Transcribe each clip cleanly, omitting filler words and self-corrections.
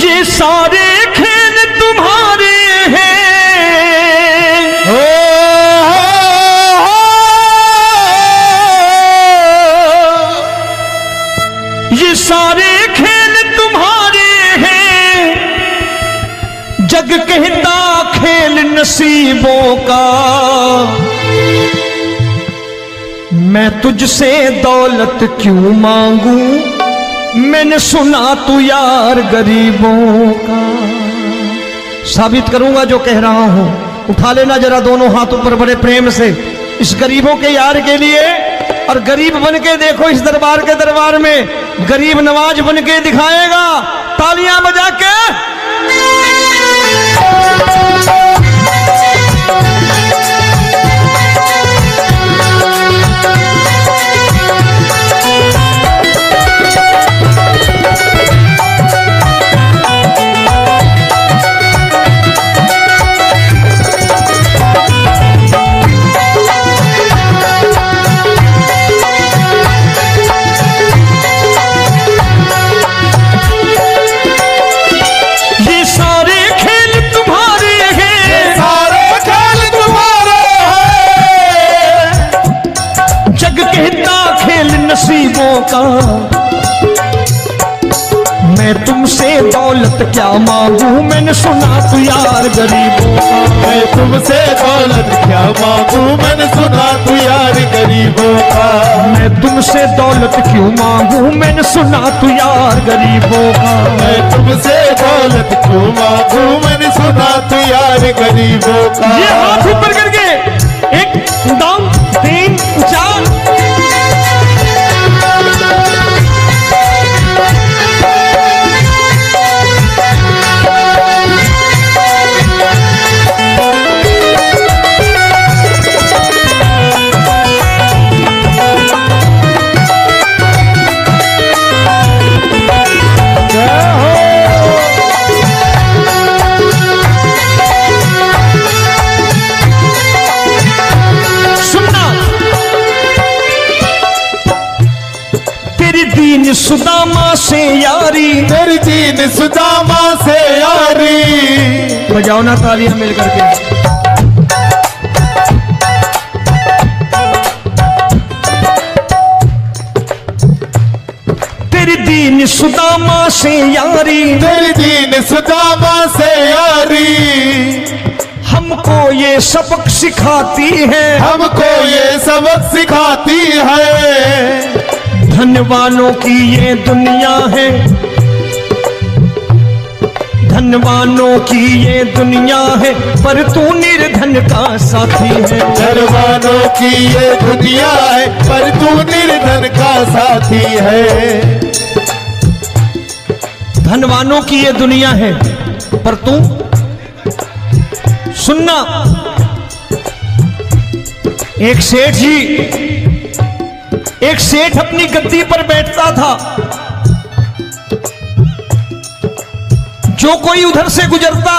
ये सारे खेल तुम्हारे हैं, ये सारे खेल तुम्हारे हैं, जग कहता खेल नसीबों का। मैं तुझसे दौलत क्यों मांगू, मैंने सुना तू यार गरीबों का। साबित करूंगा जो कह रहा हूं। उठा लेना जरा दोनों हाथों पर बड़े प्रेम से इस गरीबों के यार के लिए, और गरीब बन के देखो इस दरबार के दरबार में गरीब नवाज बन के दिखाएगा, तालियां बजा के। नसीबों का मैं तुमसे दौलत क्या मांगू, मैंने सुना तू यार गरीबों का। मैं तुमसे दौलत क्या मांगू, मैंने सुना तू यार गरीबों का। मैं तुमसे दौलत क्यों मांगू, मैंने सुना तू यार गरीबों का। मैं तुमसे दौलत क्यों मांगू, मैंने सुना तू यार गरीबों का। ये हाथ ऊपर करके 1 2 3 4 सुदामा से यारी, तेरी दीन सुदामा से यारी। बजाओ ना तालियां मिल करके। तेरी दीन सुदामा से यारी, तेरी दीन सुदामा से यारी। हमको ये सबक सिखाती है, हमको ये सबक सिखाती है। धनवानों की ये दुनिया है, धनवानों की ये दुनिया है, पर तू निर्धन का साथी है। धनवानों की ये दुनिया है, पर तू निर्धन का साथी है। धनवानों की ये दुनिया है, पर तू सुनना। एक सेठ जी, एक सेठ अपनी गद्दी पर बैठता था। जो कोई उधर से गुजरता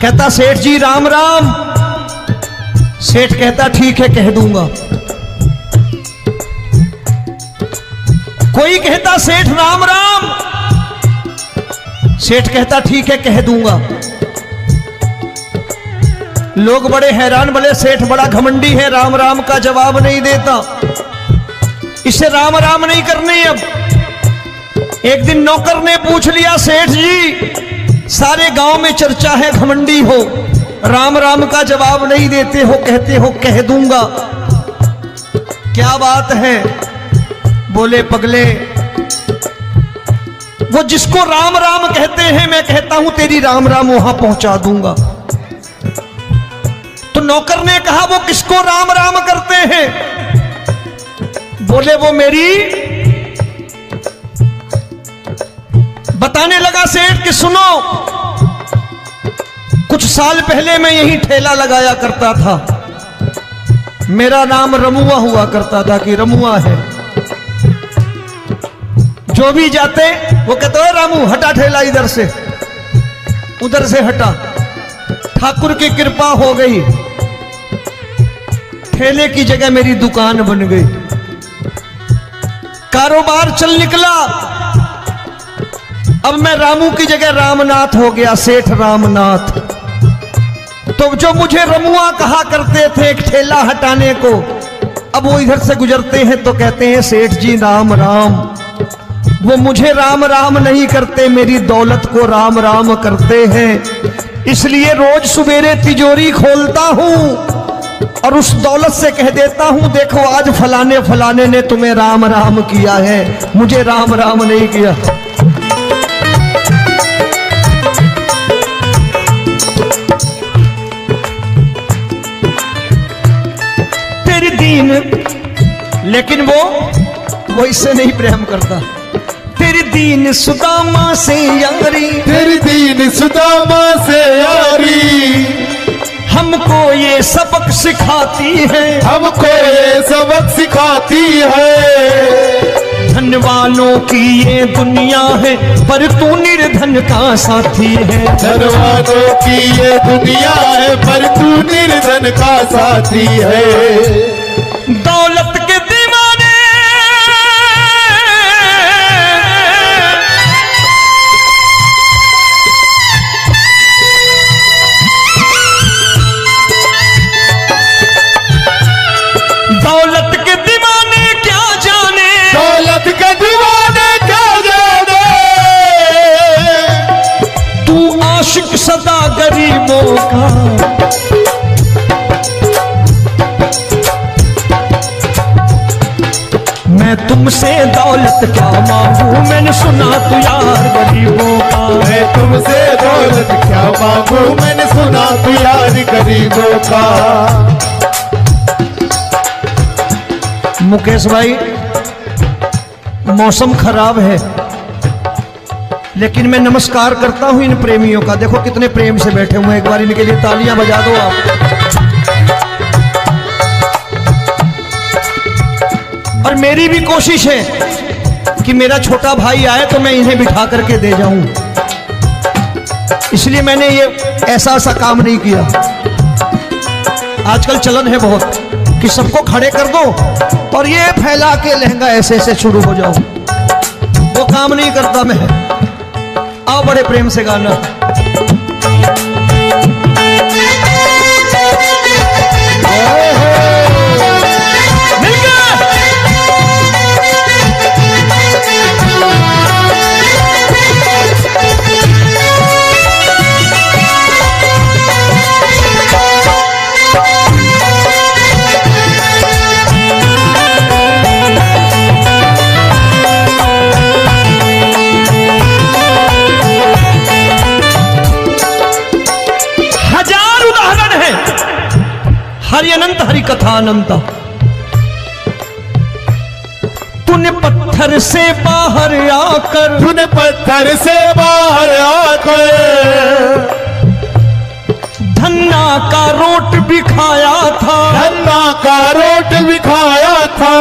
कहता सेठ जी राम राम। सेठ कहता ठीक है कह दूंगा। कोई कहता सेठ राम राम। सेठ कहता ठीक है कह दूंगा। लोग बड़े हैरान, बोले सेठ बड़ा घमंडी है, राम राम का जवाब नहीं देता, इसे राम राम नहीं करनी। अब एक दिन नौकर ने पूछ लिया, सेठ जी सारे गांव में चर्चा है घमंडी हो, राम राम का जवाब नहीं देते हो, कहते हो कह दूंगा, क्या बात है? बोले पगले, वो जिसको राम राम कहते हैं मैं कहता हूं तेरी राम राम वहां पहुंचा दूंगा। तो नौकर ने कहा वो किसको राम राम करते हैं? बोले वो मेरी। बताने लगा सेठ कि सुनो, कुछ साल पहले मैं यही ठेला लगाया करता था, मेरा नाम रमुआ हुआ करता था कि रमुआ है। जो भी जाते वो कहते हो रामू हटा ठेला इधर से, उधर से हटा। ठाकुर की कृपा हो गई, ठेले की जगह मेरी दुकान बन गई, कारोबार चल निकला। अब मैं रामू की जगह रामनाथ हो गया, सेठ रामनाथ। तो जो मुझे रमुआ कहा करते थे एक ठेला हटाने को, अब वो इधर से गुजरते हैं तो कहते हैं सेठ जी राम राम। वो मुझे राम राम नहीं करते, मेरी दौलत को राम राम करते हैं। इसलिए रोज सवेरे तिजोरी खोलता हूं और उस दौलत से कह देता हूं, देखो आज फलाने फलाने ने तुम्हें राम राम किया है, मुझे राम राम नहीं किया। तेरी दीन, लेकिन वो इससे नहीं प्रेम करता। तेरी दीन सुदामा से यारी, तेरी दीन सुदामा से यारी, हमको ये सबक सिखाती है, हमको ये सबक सिखाती है। धन वालों की ये दुनिया है, पर तू निर्धन का साथी है। धन वालों की ये दुनिया है, पर तू निर्धन का साथी है। दौलत के दीवाने दौलत के दीवाने क्या जाने, दौलत के दीवाने क्या जाने, तू आशिक सदा गरीबों का। मैं तुमसे दौलत क्या मांगू, मैंने सुना तू यार गरीबों का। मैं तुमसे दौलत क्या मांगू, मैंने सुना तू यार गरीबों का। मुकेश भाई, मौसम खराब है, लेकिन मैं नमस्कार करता हूं इन प्रेमियों का। देखो कितने प्रेम से बैठे हुए हैं, एक बार इनके लिए तालियां बजा दो आप। और मेरी भी कोशिश है कि मेरा छोटा भाई आए तो मैं इन्हें बिठा करके दे जाऊं, इसलिए मैंने ये ऐसा काम नहीं किया। आजकल चलन है बहुत कि सबको खड़े कर दो और ये फैला के लहंगा ऐसे ऐसे शुरू हो जाओ, वो काम नहीं करता मैं। आओ बड़े प्रेम से गाना। हरि अनंत हरि कथा अनंत। तूने पत्थर से बाहर आकर, तूने पत्थर से बाहर आकर धन्ना का रोट भी खाया था, धन्ना का रोट भी खाया था।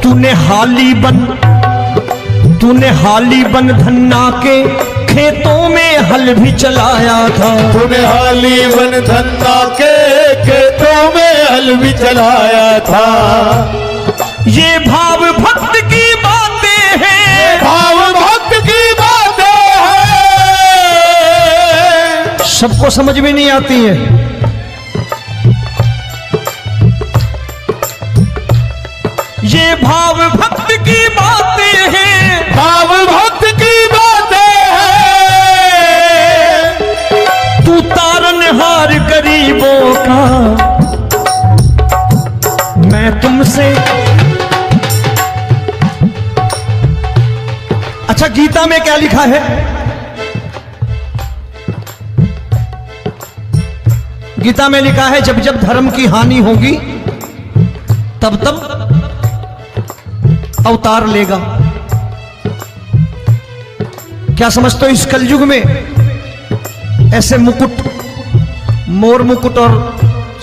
तूने हाली बन धन्ना के खेतों में हल भी चलाया था। तूने हाली बन धन्ना के खेतों में हल भी चलाया था। ये भाव भक्त की बातें हैं, भाव भक्त की बातें हैं, सबको समझ में नहीं आती है। ये भाव भक्त की बातें हैं, भाव भक्त की बातें हैं। तू तारनहार गरीबों का, मैं तुमसे। अच्छा, गीता में क्या लिखा है? गीता में लिखा है जब जब धर्म की हानि होगी तब तब अवतार लेगा। क्या समझते हो, इस कलयुग में ऐसे मुकुट, मोर मुकुट और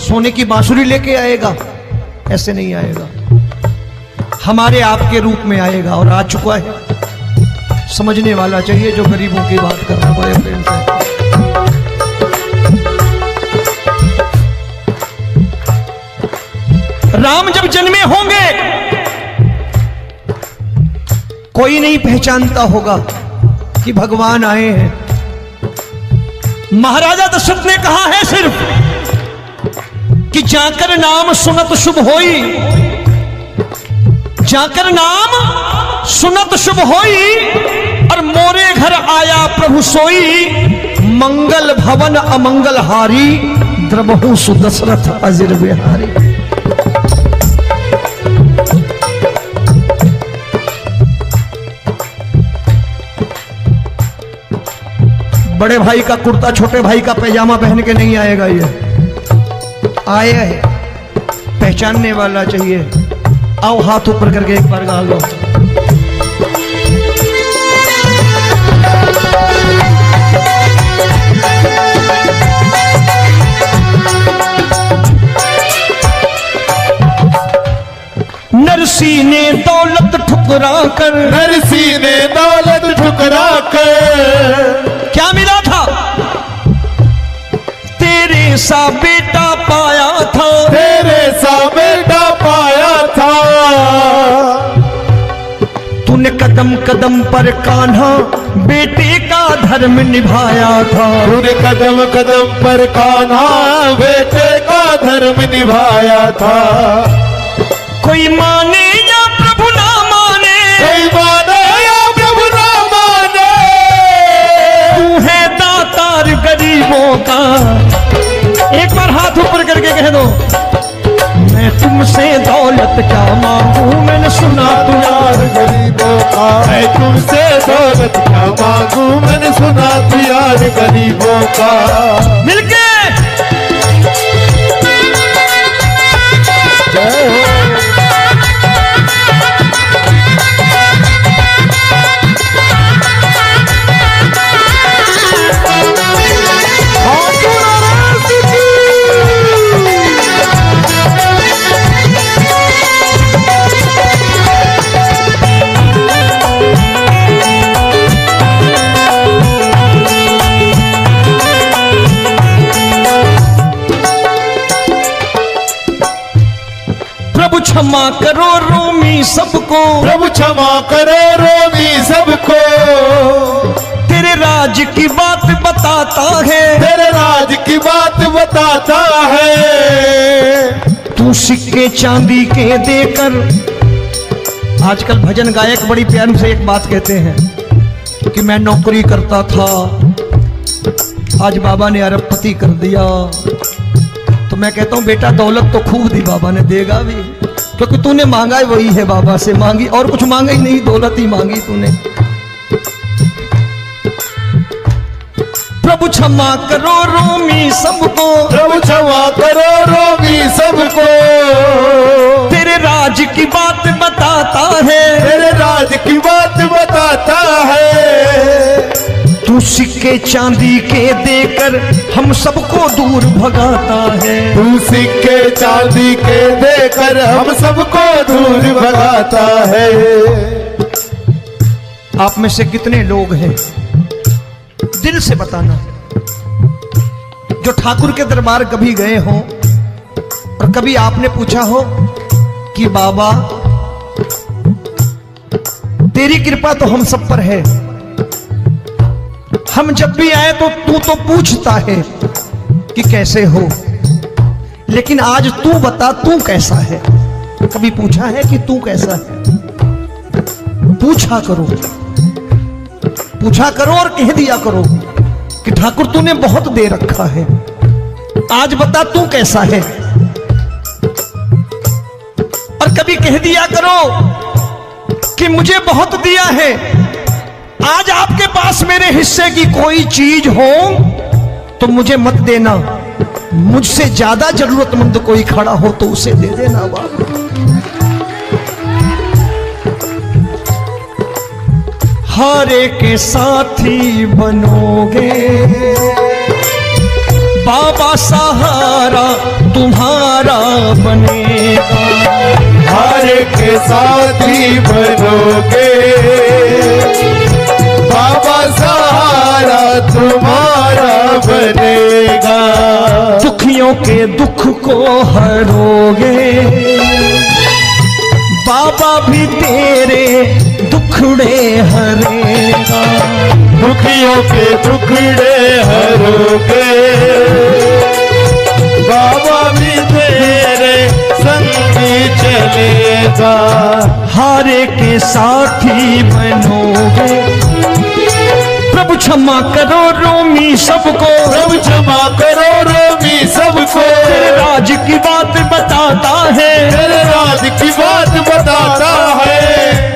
सोने की बांसुरी लेके आएगा? ऐसे नहीं आएगा, हमारे आपके रूप में आएगा और आ चुका है। समझने वाला चाहिए जो गरीबों की बात कर रहा है बड़े प्रेम से। राम जब जन्मे होंगे कोई नहीं पहचानता होगा, कि भगवान आए हैं। महाराजा दशरथ ने कहा है सिर्फ कि जाकर नाम सुनत शुभ होई, जाकर नाम सुनत शुभ होई, और मोरे घर आया प्रभु सोई, मंगल भवन अमंगल हारी, द्रबहु सुदशरथ अजिर बिहारी। बड़े भाई का कुर्ता छोटे भाई का पैजामा पहन के नहीं आएगा, ये आया है पहचानने वाला चाहिए। आओ हाथ ऊपर करके एक बार गा लो। नरसी ने दौलत ठुकरा कर, नरसी ने दौलत ठुकरा कर, क्या मिला था? तेरे सा बेटा पाया था, तेरे सा बेटा पाया था। तूने कदम कदम पर कान्हा बेटे का धर्म निभाया था, तूने कदम कदम पर कान्हा बेटे का धर्म निभाया था। कोई माने या प्रभु ना माने, कोई माने या प्रभु ना माने, तू है दातार गरीबों का। एक बार हाथ ऊपर करके कह दो, मैं तुमसे दौलत क्या मांगू, मैंने सुना तू यार गरीबों का। मैं तुमसे दौलत क्या मांगू, मैंने सुना तू यार गरीबों का। मिलके जय हो। क्षमा करो रोमी सबको, प्रभु क्षमा करो रोमी सबको। तेरे राज की बात बताता है, तेरे राज की बात बताता है। तू सिक्के चांदी के देकर, आजकल भजन गायक बड़ी प्यार से एक बात कहते हैं कि मैं नौकरी करता था, आज बाबा ने अरबपति कर दिया। तो मैं कहता हूं बेटा दौलत तो खूब दी बाबा ने, देगा भी, क्योंकि तूने मांगा है वही है बाबा से मांगी, और कुछ मांगा ही नहीं, दौलत ही मांगी तूने। प्रभु क्षमा करो रोमी सबको, प्रभु क्षमा करो रोमी सबको। तेरे राज की बात बताता है, तेरे राज की बात बताता है। तू सिक्के चांदी के देकर हम सबको दूर भगाता है, तू सिक्के चांदी के देकर हम सबको दूर भगाता है। आप में से कितने लोग हैं, दिल से बताना, जो ठाकुर के दरबार कभी गए हो और कभी आपने पूछा हो कि बाबा तेरी कृपा तो हम सब पर है, हम जब भी आए तो तू तो पूछता है कि कैसे हो, लेकिन आज तू बता तू कैसा है। कभी पूछा है कि तू कैसा है? पूछा करो, पूछा करो और कह दिया करो कि ठाकुर तूने बहुत दे रखा है, आज बता तू कैसा है। और कभी कह दिया करो कि मुझे बहुत दिया है, आज आपके पास मेरे हिस्से की कोई चीज हो तो मुझे मत देना, मुझसे ज्यादा जरूरतमंद कोई खड़ा हो तो उसे दे देना बाबा। हारे के साथी बनोगे बाबा, सहारा तुम्हारा बनेगा। हारे के साथी बनोगे बाबा, सहारा तुम्हारा बनेगा। दुखियों के दुख को हरोगे बाबा, भी तेरे दुखड़े हरेगा। दुखियों के टुकड़े हरोगे, बाबा भी तेरे संगी चलेगा। हारे के साथी बनोगे, प्रभु क्षमा करो रोमी सबको, प्रभु क्षमा करो रोमी सबको, तेरे राज की बात बताता है, तेरे राज की बात बताता है।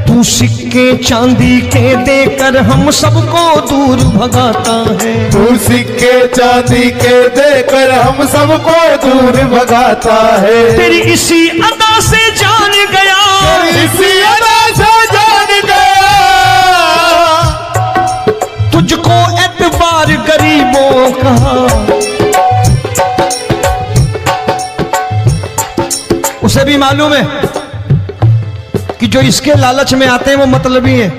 तू सिक्के चांदी के देकर हम सबको दूर भगाता है, तू सिक्के चांदी के देकर हम सबको दूर भगाता है। तेरी इसी अदा से जान गया, तेरी इसी अदा से जान गया, तुझको एतबार गरीबों का। उसे भी मालूम है कि जो इसके लालच में आते हैं वो मतलबी हैं।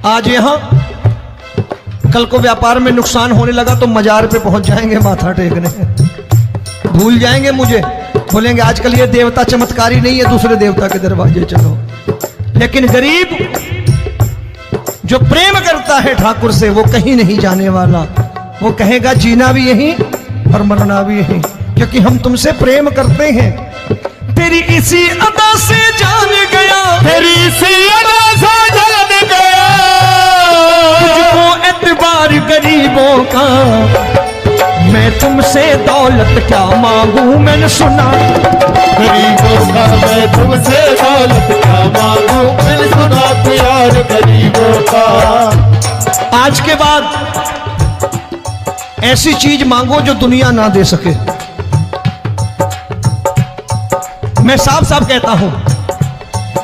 आज यहां कल को व्यापार में नुकसान होने लगा तो मजार पे पहुंच जाएंगे माथा टेकने, भूल जाएंगे मुझे, बोलेंगे आजकल ये देवता चमत्कारी नहीं है, दूसरे देवता के दरवाजे चलो। लेकिन गरीब जो प्रेम करता है ठाकुर से वो कहीं नहीं जाने वाला, वो कहेगा जीना भी यहीं और मरना भी यहीं, क्योंकि हम तुमसे प्रेम करते हैं। तेरी इसी अदा से जान गया, तेरी इसी अदा से जान गया, तुझको एतबार गरीबों का। मैं तुमसे दौलत क्या मांगू, मैंने सुना गरीबों का। मैं तुमसे दौलत क्या मांगू, मैंने सुना प्यार गरीबों का। आज के बाद ऐसी चीज मांगो जो दुनिया ना दे सके। मैं साफ साफ कहता हूं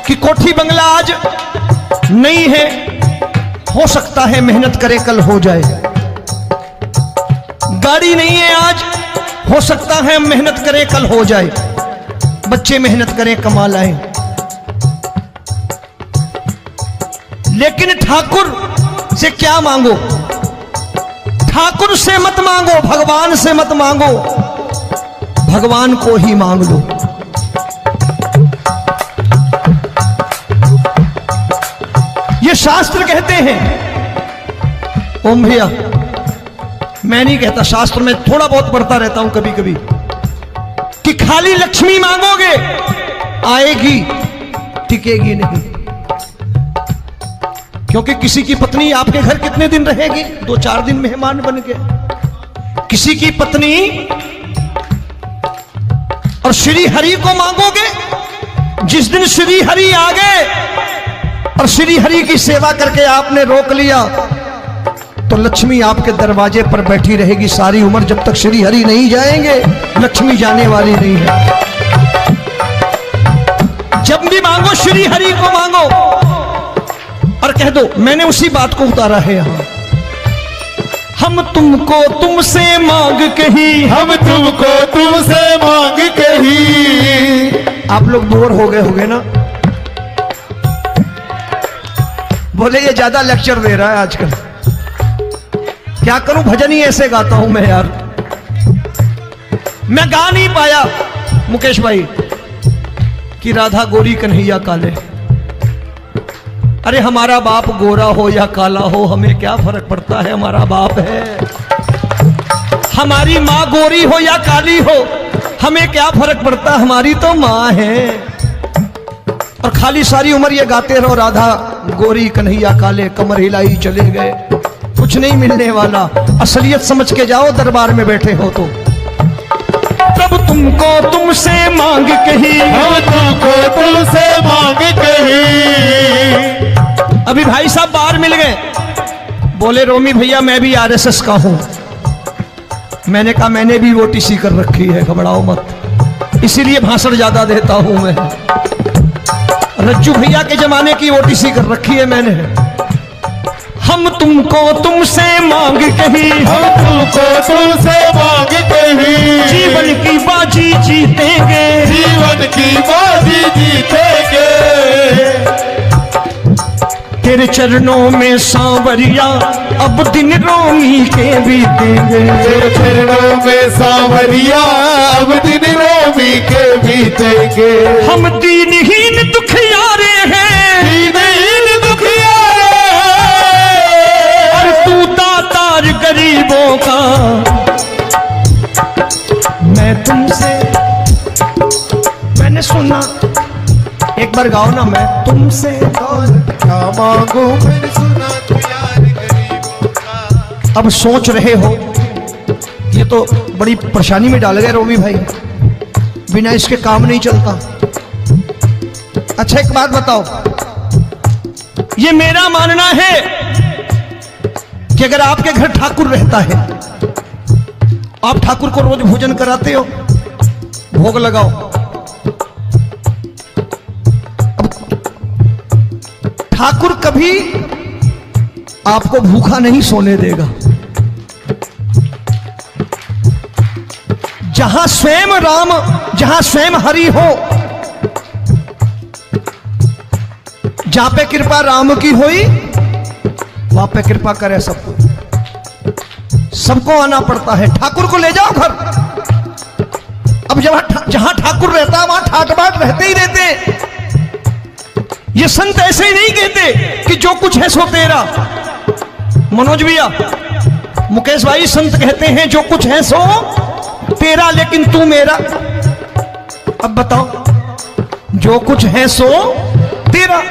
कि कोठी बंगला आज नहीं है, हो सकता है मेहनत करे कल हो जाए। गाड़ी नहीं है आज, हो सकता है मेहनत करें कल हो जाए। बच्चे मेहनत करें कमा लाएं, लेकिन ठाकुर से क्या मांगो? ठाकुर से मत मांगो, भगवान से मत मांगो, भगवान को ही मांग लो। ये शास्त्र कहते हैं, ओम भैया मैं नहीं कहता, शास्त्र में थोड़ा बहुत पढ़ता रहता हूं कभी कभी, कि खाली लक्ष्मी मांगोगे आएगी, टिकेगी नहीं। क्योंकि किसी की पत्नी आपके घर कितने दिन रहेगी? 2-4 दिन मेहमान बन के। किसी की पत्नी और श्री हरि को मांगोगे, जिस दिन श्री हरि आ गए और श्री हरि की सेवा करके आपने रोक लिया तो लक्ष्मी आपके दरवाजे पर बैठी रहेगी सारी उम्र। जब तक श्री हरि नहीं जाएंगे लक्ष्मी जाने वाली नहीं है। जब भी मांगो श्री हरि को मांगो और कह दो मैंने उसी बात को उतारा है यहां, हम तुमको तुमसे मांग कही, हम तुमको तुमसे मांग कही। आप लोग बोर हो गए होंगे ना, बोले ये ज्यादा लेक्चर दे रहा है आजकल। क्या करूं, भजन ही ऐसे गाता हूं मैं यार। मैं गा नहीं पाया मुकेश भाई कि राधा गोरी कन्हैया काले। अरे हमारा बाप गोरा हो या काला हो हमें क्या फर्क पड़ता है, हमारा बाप है। हमारी माँ गोरी हो या काली हो हमें क्या फर्क पड़ता, हमारी तो माँ है। और खाली सारी उम्र ये गाते रहो राधा गोरी कन्हैया काले, कमर हिलाई चले गए, कुछ नहीं मिलने वाला। असलियत समझ के जाओ दरबार में बैठे हो तो। तब तुमको तुमसे मांग कही, हम तुमको तुमसे मांग कही। अभी भाई साहब बाहर मिल गए, बोले रोमी भैया मैं भी आरएसएस का हूं। मैंने कहा मैंने भी ओटीसी कर रखी है, घबराओ मत, इसीलिए भाषण ज्यादा देता हूं मैं। रज्जू भैया के जमाने की ओटीसी कर रखी है मैंने। हम तुमको तुमसे मांग कही, हम तुमको तुमसे मांग कही। जीवन की बाजी जीतेंगे, जीवन की बाजी जीतेंगे। तेरे चरणों में सांवरिया अब दिन रोमी के बीतेंगे। तेरे चरणों में सांवरिया अब दिन रोमी के बीतेंगे। हम दीनहीन दुखियारे हैं, दीनहीन दुखियारे हैं, बार गाओ ना, मैं तुमसे दौलत क्या मांगू, मैंने सुना तू यार गरीबों का। अब सोच रहे हो ये तो बड़ी परेशानी में डाल गए रोवी भाई, बिना इसके काम नहीं चलता। अच्छा एक बात बताओ, ये मेरा मानना है कि अगर आपके घर ठाकुर रहता है, आप ठाकुर को रोज भोजन कराते हो, भोग लगाओ, ठाकुर कभी आपको भूखा नहीं सोने देगा। जहां स्वयं राम, जहां स्वयं हरि हो, जहां पे कृपा राम की हुई वहां पे कृपा करे सबको, सबको आना पड़ता है। ठाकुर को ले जाओ घर। अब जहां ठाकुर रहता है वहां ठाट बाट रहते ही रहते। ये संत ऐसे ही नहीं कहते कि जो कुछ है सो तेरा। मनोज भैया, मुकेश भाई, संत कहते हैं जो कुछ है सो तेरा, लेकिन तू मेरा। अब बताओ, जो कुछ है सो तेरा,